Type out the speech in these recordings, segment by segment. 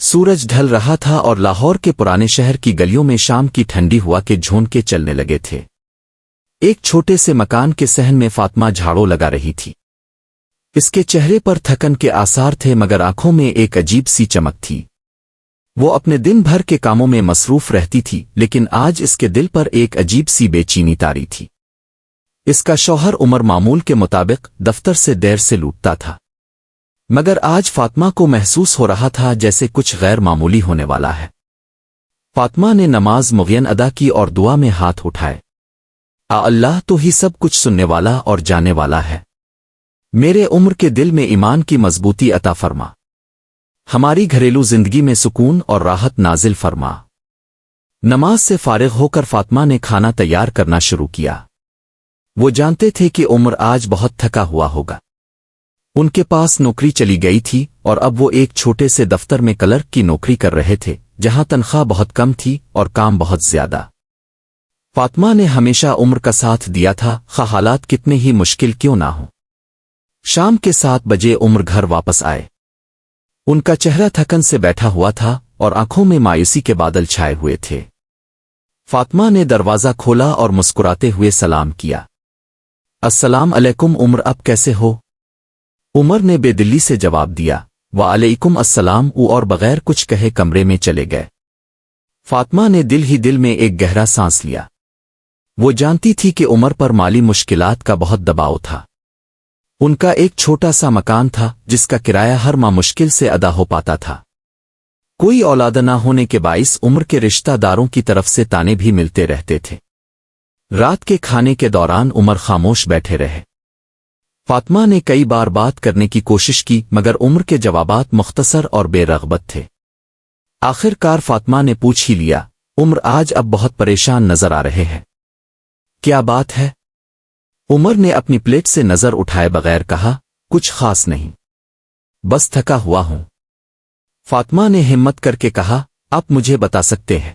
سورج ڈھل رہا تھا اور لاہور کے پرانے شہر کی گلیوں میں شام کی ٹھنڈی ہوا کے جھونکے چلنے لگے تھے۔ ایک چھوٹے سے مکان کے صحن میں فاطمہ جھاڑو لگا رہی تھی۔ اس کے چہرے پر تھکن کے آثار تھے مگر آنکھوں میں ایک عجیب سی چمک تھی۔ وہ اپنے دن بھر کے کاموں میں مصروف رہتی تھی لیکن آج اس کے دل پر ایک عجیب سی بے چینی تاری تھی۔ اس کا شوہر عمر معمول کے مطابق دفتر سے دیر سے لوٹتا تھا، مگر آج فاطمہ کو محسوس ہو رہا تھا جیسے کچھ غیر معمولی ہونے والا ہے۔ فاطمہ نے نماز مغین ادا کی اور دعا میں ہاتھ اٹھائے، اللہ تو ہی سب کچھ سننے والا اور جانے والا ہے، میرے عمر کے دل میں ایمان کی مضبوطی عطا فرما، ہماری گھریلو زندگی میں سکون اور راحت نازل فرما۔ نماز سے فارغ ہو کر فاطمہ نے کھانا تیار کرنا شروع کیا۔ وہ جانتے تھے کہ عمر آج بہت تھکا ہوا ہوگا۔ ان کے پاس نوکری چلی گئی تھی اور اب وہ ایک چھوٹے سے دفتر میں کلرک کی نوکری کر رہے تھے جہاں تنخواہ بہت کم تھی اور کام بہت زیادہ۔ فاطمہ نے ہمیشہ عمر کا ساتھ دیا تھا، خواہ حالات کتنے ہی مشکل کیوں نہ ہوں۔ شام کے 7 بجے عمر گھر واپس آئے۔ ان کا چہرہ تھکن سے بیٹھا ہوا تھا اور آنکھوں میں مایوسی کے بادل چھائے ہوئے تھے۔ فاطمہ نے دروازہ کھولا اور مسکراتے ہوئے سلام کیا، السلام علیکم عمر، اب کیسے ہو؟ عمر نے بے دلی سے جواب دیا، وعلیکم السلام، اور بغیر کچھ کہے کمرے میں چلے گئے۔ فاطمہ نے دل ہی دل میں ایک گہرا سانس لیا۔ وہ جانتی تھی کہ عمر پر مالی مشکلات کا بہت دباؤ تھا۔ ان کا ایک چھوٹا سا مکان تھا جس کا کرایہ ہر ماہ مشکل سے ادا ہو پاتا تھا۔ کوئی اولاد نہ ہونے کے باعث عمر کے رشتہ داروں کی طرف سے تانے بھی ملتے رہتے تھے۔ رات کے کھانے کے دوران عمر خاموش بیٹھے رہے۔ فاطمہ نے کئی بار بات کرنے کی کوشش کی مگر عمر کے جوابات مختصر اور بے رغبت تھے۔ آخر کار فاطمہ نے پوچھ ہی لیا، عمر آج اب بہت پریشان نظر آ رہے ہیں، کیا بات ہے؟ عمر نے اپنی پلیٹ سے نظر اٹھائے بغیر کہا، کچھ خاص نہیں، بس تھکا ہوا ہوں۔ فاطمہ نے ہمت کر کے کہا، آپ مجھے بتا سکتے ہیں،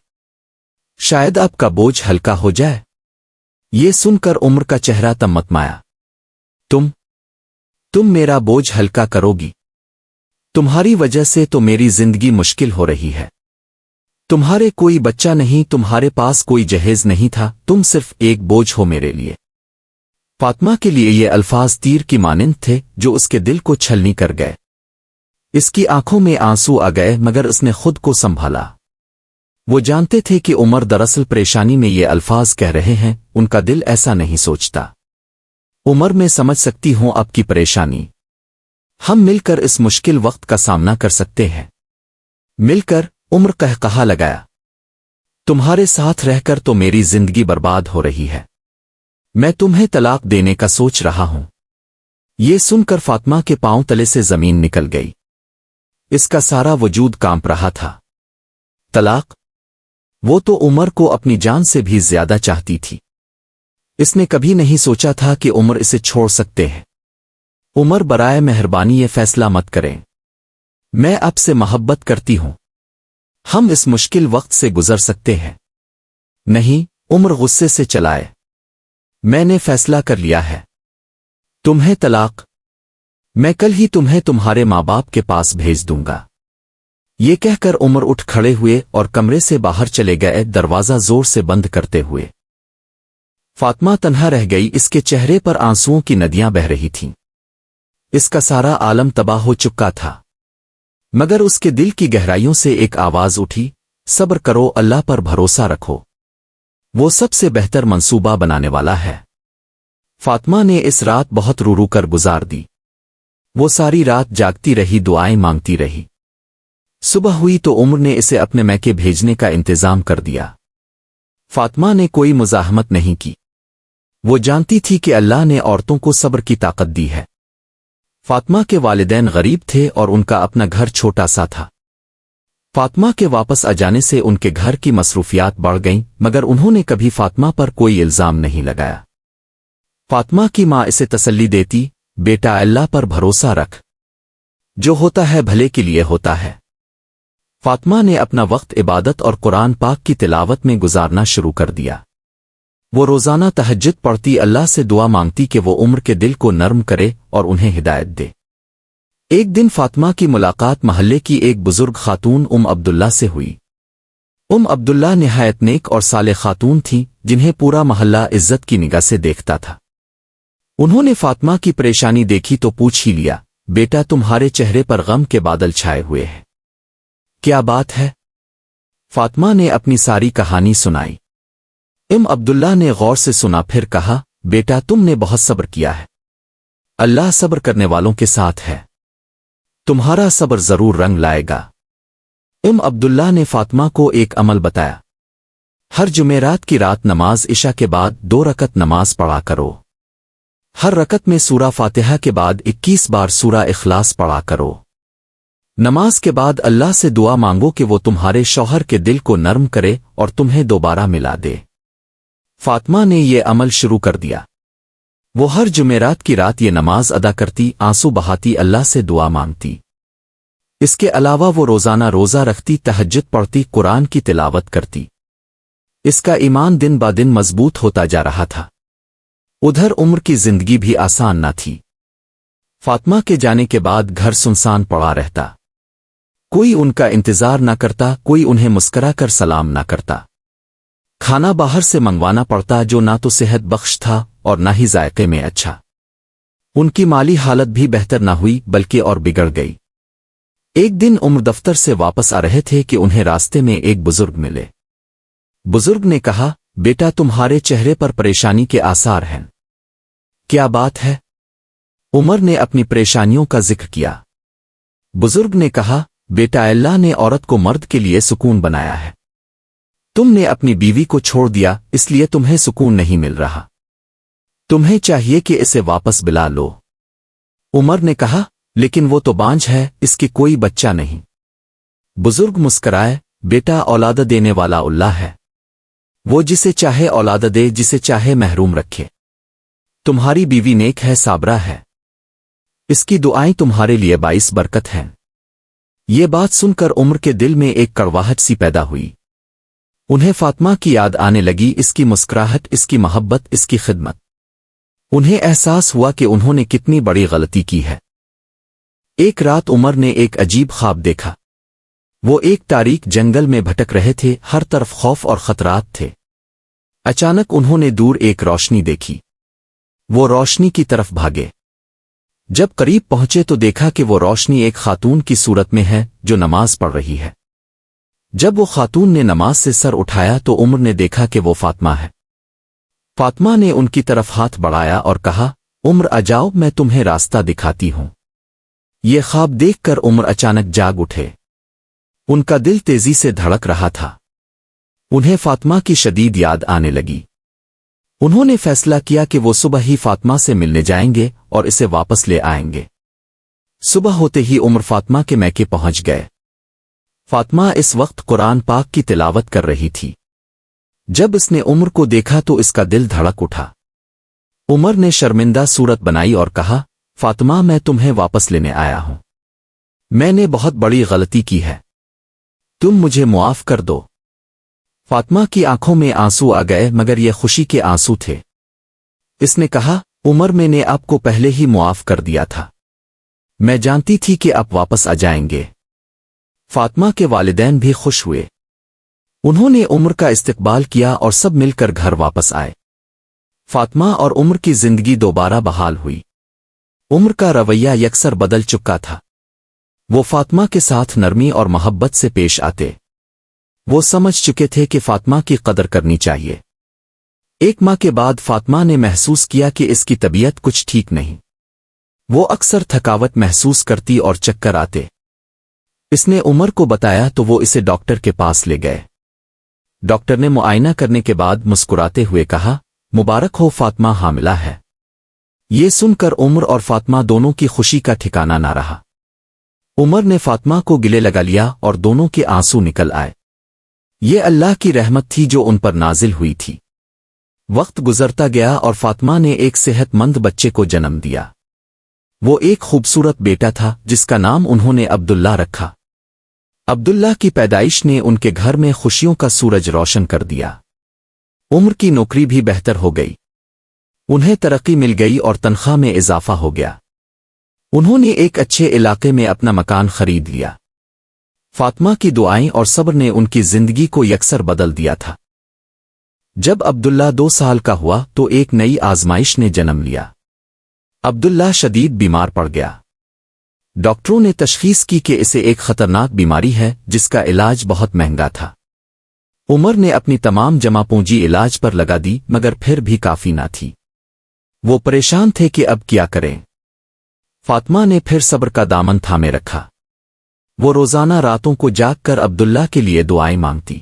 شاید آپ کا بوجھ ہلکا ہو جائے۔ یہ سن کر عمر کا چہرہ تمتمایا، تم میرا بوجھ ہلکا کرو گی؟ تمہاری وجہ سے تو میری زندگی مشکل ہو رہی ہے۔ تمہارے کوئی بچہ نہیں، تمہارے پاس کوئی جہیز نہیں تھا، تم صرف ایک بوجھ ہو میرے لیے۔ فاطمہ کے لیے یہ الفاظ تیر کی مانند تھے جو اس کے دل کو چھلنی کر گئے۔ اس کی آنکھوں میں آنسو آ گئے مگر اس نے خود کو سنبھالا۔ وہ جانتے تھے کہ عمر دراصل پریشانی میں یہ الفاظ کہہ رہے ہیں، ان کا دل ایسا نہیں سوچتا۔ عمر، میں سمجھ سکتی ہوں آپ کی پریشانی، ہم مل کر اس مشکل وقت کا سامنا کر سکتے ہیں۔ مل کر؟ عمر قہقہا لگایا، تمہارے ساتھ رہ کر تو میری زندگی برباد ہو رہی ہے، میں تمہیں طلاق دینے کا سوچ رہا ہوں۔ یہ سن کر فاطمہ کے پاؤں تلے سے زمین نکل گئی۔ اس کا سارا وجود کانپ رہا تھا۔ طلاق؟ وہ تو عمر کو اپنی جان سے بھی زیادہ چاہتی تھی۔ اس نے کبھی نہیں سوچا تھا کہ عمر اسے چھوڑ سکتے ہیں۔ عمر، برائے مہربانی یہ فیصلہ مت کریں، میں آپ سے محبت کرتی ہوں، ہم اس مشکل وقت سے گزر سکتے ہیں۔ نہیں، عمر غصے سے چلائے، میں نے فیصلہ کر لیا ہے، تمہیں طلاق، میں کل ہی تمہیں تمہارے ماں باپ کے پاس بھیج دوں گا۔ یہ کہہ کر عمر اٹھ کھڑے ہوئے اور کمرے سے باہر چلے گئے، دروازہ زور سے بند کرتے ہوئے۔ فاطمہ تنہا رہ گئی، اس کے چہرے پر آنسوؤں کی ندیاں بہہ رہی تھیں۔ اس کا سارا عالم تباہ ہو چکا تھا، مگر اس کے دل کی گہرائیوں سے ایک آواز اٹھی، صبر کرو، اللہ پر بھروسہ رکھو، وہ سب سے بہتر منصوبہ بنانے والا ہے۔ فاطمہ نے اس رات بہت رو رو کر گزار دی۔ وہ ساری رات جاگتی رہی، دعائیں مانگتی رہی۔ صبح ہوئی تو عمر نے اسے اپنے میکے بھیجنے کا انتظام کر دیا۔ فاطمہ نے کوئی مزاحمت نہیں کی، وہ جانتی تھی کہ اللہ نے عورتوں کو صبر کی طاقت دی ہے۔ فاطمہ کے والدین غریب تھے اور ان کا اپنا گھر چھوٹا سا تھا۔ فاطمہ کے واپس آ جانے سے ان کے گھر کی مصروفیات بڑھ گئیں مگر انہوں نے کبھی فاطمہ پر کوئی الزام نہیں لگایا۔ فاطمہ کی ماں اسے تسلی دیتی، بیٹا اللہ پر بھروسہ رکھ، جو ہوتا ہے بھلے کے لیے ہوتا ہے۔ فاطمہ نے اپنا وقت عبادت اور قرآن پاک کی تلاوت میں گزارنا شروع کر دیا۔ وہ روزانہ تہجد پڑھتی، اللہ سے دعا مانگتی کہ وہ عمر کے دل کو نرم کرے اور انہیں ہدایت دے۔ ایک दिन फातिमा की मुलाकात महल्ले की एक बुजुर्ग खातून अब्दुल्ला से हुई। अब्दुल्ला निहायत नेक और साले खातून थीं जिन्हें पूरा महल्ला इज्जत की निगाह से देखता था। उन्होंने फातिमा की परेशानी देखी तो पूछ ही लिया, बेटा तुम्हारे चेहरे पर गम के बादल छाए हुए हैं, क्या बात है? फातिमा ने अपनी सारी कहानी सुनाई। अब्दुल्ला ने गौर से सुना, फिर कहा, बेटा तुमने बहुत सब्र किया है, अल्लाह सब्र करने वालों के साथ है, तुम्हारा सब्र जरूर रंग लाएगा। अब्दुल्ला ने फातिमा को एक अमल बताया, हर जुमेरात की रात नमाज इशा के बाद 2 रकत नमाज पढ़ा करो। हर रकत में सूरा फातिहा के बाद 21 बार सूरा इखलास पढ़ा करो। नमाज के बाद अल्लाह से दुआ मांगो कि वो तुम्हारे शौहर के दिल को नरम करे और तुम्हें दोबारा मिला दे। फातिमा ने ये अमल शुरू कर दिया। वो हर जुमेरात की रात ये नमाज अदा करती, आंसू बहाती, अल्लाह से दुआ मांगती। इसके अलावा वो रोजाना रोजा रखती, तहज्जुद पढ़ती, कुरान की तिलावत करती। इसका ईमान दिन ब दिन मजबूत होता जा रहा था। उधर उम्र की जिंदगी भी आसान न थी। फातिमा के जाने के बाद घर सुनसान पड़ा रहता। कोई उनका इंतजार न करता, कोई उन्हें मुस्करा कर सलाम न करता। खाना बाहर से मंगवाना पड़ता जो ना तो सेहत बख्श था और ना ही जायके में अच्छा। उनकी माली हालत भी बेहतर ना हुई बल्कि और बिगड़ गई। एक दिन उम्र दफ्तर से वापस आ रहे थे कि उन्हें रास्ते में एक बुजुर्ग मिले। बुजुर्ग ने कहा, बेटा तुम्हारे चेहरे पर परेशानी के आसार हैं, क्या बात है? उमर ने अपनी परेशानियों का जिक्र किया। बुजुर्ग ने कहा, बेटा अल्लाह ने औरत को मर्द के लिए सुकून बनाया है। तुमने अपनी बीवी को छोड़ दिया, इसलिए तुम्हें सुकून नहीं मिल रहा। तुम्हें चाहिए कि इसे वापस बुला लो। उमर ने कहा, लेकिन वो तो बांझ है, इसकी कोई बच्चा नहीं। बुजुर्ग मुस्कराए, बेटा औलाद देने वाला अल्लाह है, वो जिसे चाहे औलाद दे, जिसे चाहे महरूम रखे। तुम्हारी बीवी नेक है, साबरा है, इसकी दुआएं तुम्हारे लिए बाइस बरकत हैं। ये बात सुनकर उमर के दिल में एक कड़वाहट सी पैदा हुई। उन्हें फातिमा की याद आने लगी, इसकी मुस्कुराहट, इसकी मोहब्बत, इसकी खिदमत। उन्हें एहसास हुआ कि उन्होंने कितनी बड़ी गलती की है। एक रात उमर ने एक अजीब ख्वाब देखा। वो एक तारीक जंगल में भटक रहे थे, हर तरफ खौफ और खतरात थे। अचानक उन्होंने दूर एक रोशनी देखी। वो रोशनी की तरफ भागे। जब करीब पहुंचे तो देखा कि वो रोशनी एक खातून की सूरत में है जो नमाज पढ़ रही है। जब वो खातून ने नमाज से सर उठाया तो उमर ने देखा कि वो फातिमा है। फातिमा ने उनकी तरफ हाथ बढ़ाया और कहा, उमर आ जाओ, मैं तुम्हें रास्ता दिखाती हूं। ये ख्वाब देखकर उमर अचानक जाग उठे। उनका दिल तेजी से धड़क रहा था। उन्हें फातिमा की शदीद याद आने लगी। उन्होंने फैसला किया कि वो सुबह ही फातिमा से मिलने जाएंगे और इसे वापस ले आएंगे। सुबह होते ही उमर फातिमा के मैके पहुंच गए। फातिमा इस वक्त कुरान पाक की तिलावत कर रही थी। जब इसने उमर को देखा तो इसका दिल धड़क उठा। उमर ने शर्मिंदा सूरत बनाई और कहा, फातिमा मैं तुम्हें वापस लेने आया हूं। मैंने बहुत बड़ी गलती की है, तुम मुझे मुआफ कर दो। फातिमा की आंखों में आंसू आ गए, मगर ये खुशी के आंसू थे। इसने कहा, उमर मैंने आपको पहले ही मुआफ कर दिया था, मैं जानती थी कि आप वापस आ जाएंगे। फातिमा के वालिदैन भी खुश हुए। उन्होंने उमर का इस्तकबाल किया और सब मिलकर घर वापस आए। फातिमा और उमर की जिंदगी दोबारा बहाल हुई। उमर का रवैया यकसर बदल चुका था। वो फातिमा के साथ नरमी और मोहब्बत से पेश आते। वो समझ चुके थे कि फातिमा की कदर करनी चाहिए। एक माह के बाद फातिमा ने महसूस किया कि इसकी तबीयत कुछ ठीक नहीं। वो अक्सर थकावट महसूस करती और चक्कर आते। इसने उमर को बताया तो वो इसे डॉक्टर के पास ले गए। डॉक्टर ने मुआयना करने के बाद मुस्कुराते हुए कहा, मुबारक हो, फातिमा हामिला है। ये सुनकर उमर और फातिमा दोनों की खुशी का ठिकाना ना रहा। उमर ने फातिमा को गिले लगा लिया और दोनों के आंसू निकल आए। ये अल्लाह की रहमत थी जो उन पर नाजिल हुई थी। वक्त गुजरता गया और फातिमा ने एक सेहतमंद बच्चे को जन्म दिया। वो एक खूबसूरत बेटा था जिसका नाम उन्होंने अब्दुल्ला रखा। अब्दुल्ला की पैदाइश ने उनके घर में खुशियों का सूरज रोशन कर दिया। उम्र की नौकरी भी बेहतर हो गई। उन्हें तरक्की मिल गई और तनख्वाह में इजाफा हो गया। उन्होंने एक अच्छे इलाके में अपना मकान खरीद लिया। फातिमा की दुआएं और सब्र ने उनकी जिंदगी को यकसर बदल दिया था। जब अब्दुल्ला 2 साल का हुआ तो एक नई आजमाइश ने जन्म लिया। अब्दुल्ला शदीद बीमार पड़ गया। डॉक्टरों ने तशखीस की कि इसे एक खतरनाक बीमारी है जिसका इलाज बहुत महंगा था। उमर ने अपनी तमाम जमा पूंजी इलाज पर लगा दी मगर फिर भी काफी ना थी। वो परेशान थे कि अब क्या करें। फातिमा ने फिर सब्र का दामन थामे रखा। वो रोजाना रातों को जागकर अब्दुल्ला के लिए दुआएं मांगती।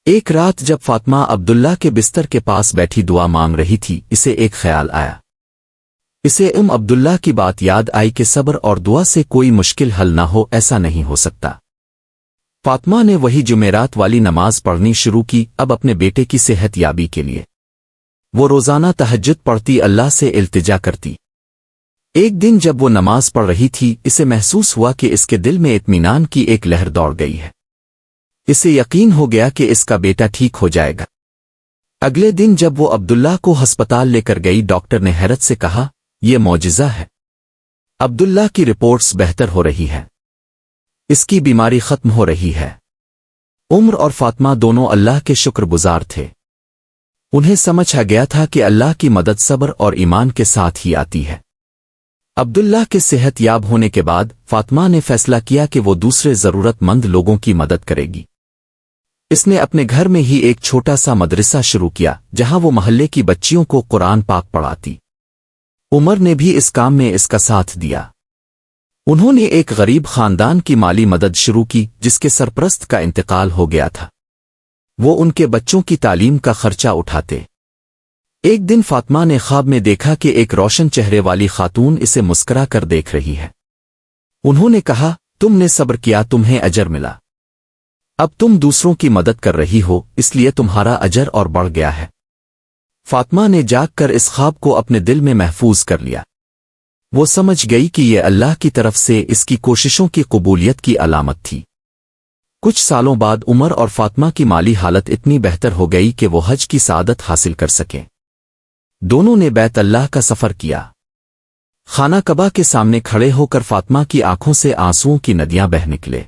एक रात जब फातिमा अब्दुल्ला के बिस्तर के पास बैठी दुआ मांग रही थी, इसे एक ख्याल आया। इसे अब्दुल्ला की बात याद आई कि सब्र और दुआ से कोई मुश्किल हल ना हो, ऐसा नहीं हो सकता। फातिमा ने वही जुमेरात वाली नमाज पढ़नी शुरू की, अब अपने बेटे की सेहत याबी के लिए। वो रोजाना तहज्जुद पढ़ती, अल्लाह से इल्तिजा करती। एक दिन जब वो नमाज पढ़ रही थी, इसे महसूस हुआ कि इसके दिल में इत्मीनान की एक लहर दौड़ गई है। इसे यकीन हो गया कि इसका बेटा ठीक हो जाएगा। अगले दिन जब वो अब्दुल्ला को अस्पताल लेकर गई, डॉक्टर ने हैरत से कहा, यह मौजिज़ा है। अब्दुल्ला की रिपोर्ट्स बेहतर हो रही है। इसकी बीमारी खत्म हो रही है। उम्र और फातिमा दोनों अल्लाह के शुक्रगुजार थे। उन्हें समझ आ गया था कि अल्लाह की मदद सब्र और ईमान के साथ ही आती है। अब्दुल्ला के सेहत याब होने के बाद फातिमा ने फैसला किया कि वो दूसरे ज़रूरतमंद लोगों की मदद करेगी। इसने अपने घर में ही एक छोटा सा मदरसा शुरू किया जहां वो मोहल्ले की बच्चियों को कुरान पाक पढ़ाती। उमर ने भी इस काम में इसका साथ दिया। उन्होंने एक गरीब खानदान की माली मदद शुरू की जिसके सरपरस्त का इंतकाल हो गया था। वो उनके बच्चों की तालीम का खर्चा उठाते। एक दिन फातिमा ने ख्वाब में देखा कि एक रोशन चेहरे वाली खातून इसे मुस्करा कर देख रही है। उन्होंने कहा, तुमने सब्र किया, तुम्हें अजर मिला। अब तुम दूसरों की मदद कर रही हो, इसलिए तुम्हारा अजर और बढ़ गया है। फातिमा ने जागकर इस ख्वाब को अपने दिल में महफूज कर लिया। वो समझ गई कि यह अल्लाह की तरफ से इसकी कोशिशों की कबूलियत की अलामत थी। कुछ सालों बाद उमर और फातिमा की माली हालत इतनी बेहतर हो गई कि वो हज की सआदत हासिल कर सके। दोनों ने बैत अल्लाह का सफर किया। खाना कबा के सामने खड़े होकर फातिमा की आंखों से आंसुओं की नदियां बह निकले।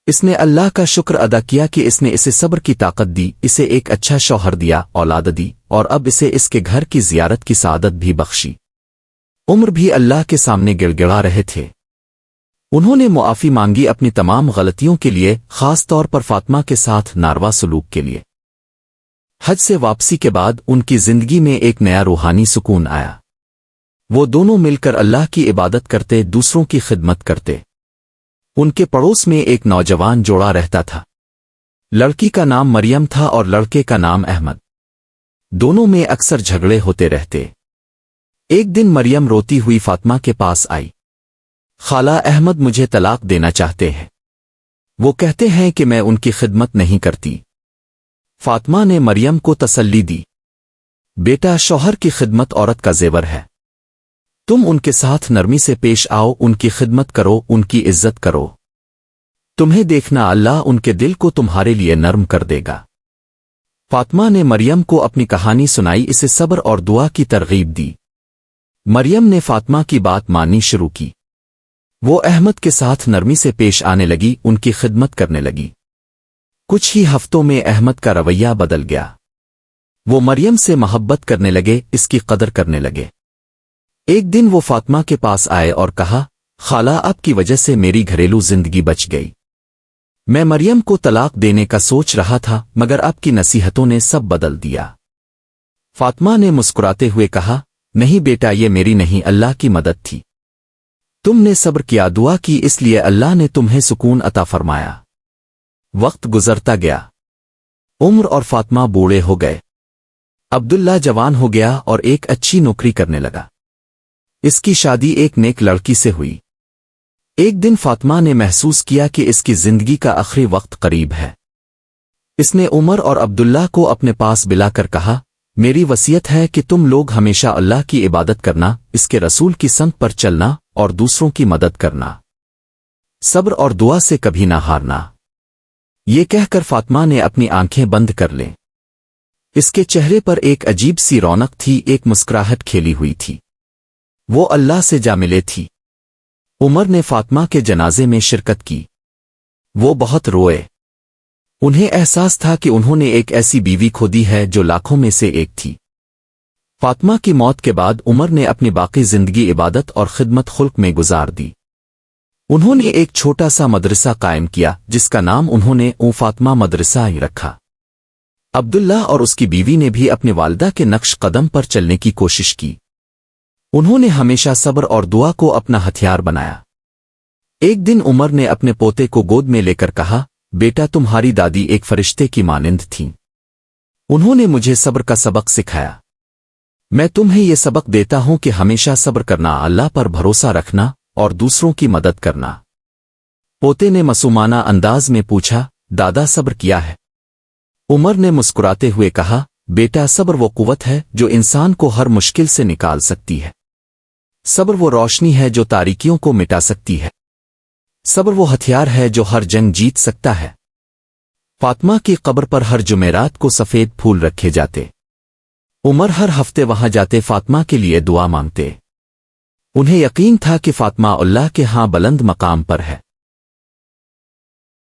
इसने अल्लाह का शुक्र अदा किया कि इसने इसे सब्र की ताकत दी, इसे एक अच्छा शौहर दिया, औलाद दी, और अब इसे इसके घर की जियारत की सआदत भी बख्शी। उम्र भी अल्लाह के सामने गिड़गिड़ा रहे थे। उन्होंने मुआफ़ी मांगी अपनी तमाम गलतियों के लिए, खास तौर पर फातिमा के साथ नारवा सलूक के लिए। हज से वापसी के बाद उनकी जिंदगी में एक नया रूहानी सुकून आया। वो दोनों मिलकर अल्लाह की इबादत करते, दूसरों की खिदमत करते। उनके पड़ोस में एक नौजवान जोड़ा रहता था। लड़की का नाम मरियम था और लड़के का नाम अहमद। दोनों में अक्सर झगड़े होते रहते। एक दिन मरियम रोती हुई फातिमा के पास आई। खाला, अहमद मुझे तलाक देना चाहते हैं। वो कहते हैं कि मैं उनकी खिदमत नहीं करती। फातिमा ने मरियम को तसल्ली दी, बेटा, शौहर की खिदमत औरत का जेवर है। तुम उनके साथ नरमी से पेश आओ, उनकी खिदमत करो, उनकी इज्जत करो। तुम्हें देखना, अल्लाह उनके दिल को तुम्हारे लिए नर्म कर देगा। फातिमा ने मरियम को अपनी कहानी सुनाई, इसे सब्र और दुआ की तरगीब दी। मरियम ने फातिमा की बात माननी शुरू की। वो अहमद के साथ नरमी से पेश आने लगी, उनकी खिदमत करने लगी। कुछ ही हफ्तों में अहमद का रवैया बदल गया। वो मरियम से मोहब्बत करने लगे, इसकी कदर करने लगे। एक दिन वो फातिमा के पास आए और कहा, खाला, आपकी वजह से मेरी घरेलू जिंदगी बच गई। मैं मरियम को तलाक देने का सोच रहा था मगर आपकी नसीहतों ने सब बदल दिया। फातिमा ने मुस्कुराते हुए कहा, नहीं बेटा, ये मेरी नहीं, अल्लाह की मदद थी। तुमने सब्र किया, दुआ की, इसलिए अल्लाह ने तुम्हें सुकून अता फरमाया। वक्त गुजरता गया। उम्र और फातिमा बूढ़े हो गए। अब्दुल्ला जवान हो गया और एक अच्छी नौकरी करने लगा। इसकी शादी एक नेक लड़की से हुई। एक दिन फातिमा ने महसूस किया कि इसकी जिंदगी का आखिरी वक्त करीब है। इसने उमर और अब्दुल्ला को अपने पास बुलाकर कहा, मेरी वसीयत है कि तुम लोग हमेशा अल्लाह की इबादत करना, इसके रसूल की संग पर चलना और दूसरों की मदद करना। सब्र और दुआ से कभी ना हारना। ये कहकर फातिमा ने अपनी आंखें बंद कर लें। इसके चेहरे पर एक अजीब सी रौनक थी, एक मुस्कुराहट खेली हुई थी। وہ اللہ سے جا ملے تھی۔ عمر نے فاطمہ کے جنازے میں شرکت کی۔ وہ بہت روئے۔ انہیں احساس تھا کہ انہوں نے ایک ایسی بیوی کھو دی ہے جو لاکھوں میں سے ایک تھی۔ فاطمہ کی موت کے بعد عمر نے اپنی باقی زندگی عبادت اور خدمت خلق میں گزار دی۔ انہوں نے ایک چھوٹا سا مدرسہ قائم کیا جس کا نام انہوں نے فاطمہ مدرسہ ہی رکھا۔ عبداللہ اور اس کی بیوی نے بھی اپنی والدہ کے نقش قدم پر چلنے کی کوشش کی۔ انہوں نے ہمیشہ صبر اور دعا کو اپنا ہتھیار بنایا۔ ایک دن عمر نے اپنے پوتے کو گود میں لے کر کہا، بیٹا تمہاری دادی ایک فرشتے کی مانند تھیں۔ انہوں نے مجھے صبر کا سبق سکھایا۔ میں تمہیں یہ سبق دیتا ہوں کہ ہمیشہ صبر کرنا، اللہ پر بھروسہ رکھنا اور دوسروں کی مدد کرنا۔ پوتے نے معصومانہ انداز میں پوچھا، دادا صبر کیا ہے؟ عمر نے مسکراتے ہوئے کہا، بیٹا صبر وہ قوت ہے جو انسان کو ہر مشکل سے نکال سکتی ہے۔ صبر وہ روشنی ہے جو تاریکیوں کو مٹا سکتی ہے۔ صبر وہ ہتھیار ہے جو ہر جنگ جیت سکتا ہے۔ فاطمہ کی قبر پر ہر جمعرات کو سفید پھول رکھے جاتے۔ عمر ہر ہفتے وہاں جاتے، فاطمہ کے لیے دعا مانگتے۔ انہیں یقین تھا کہ فاطمہ اللہ کے ہاں بلند مقام پر ہے۔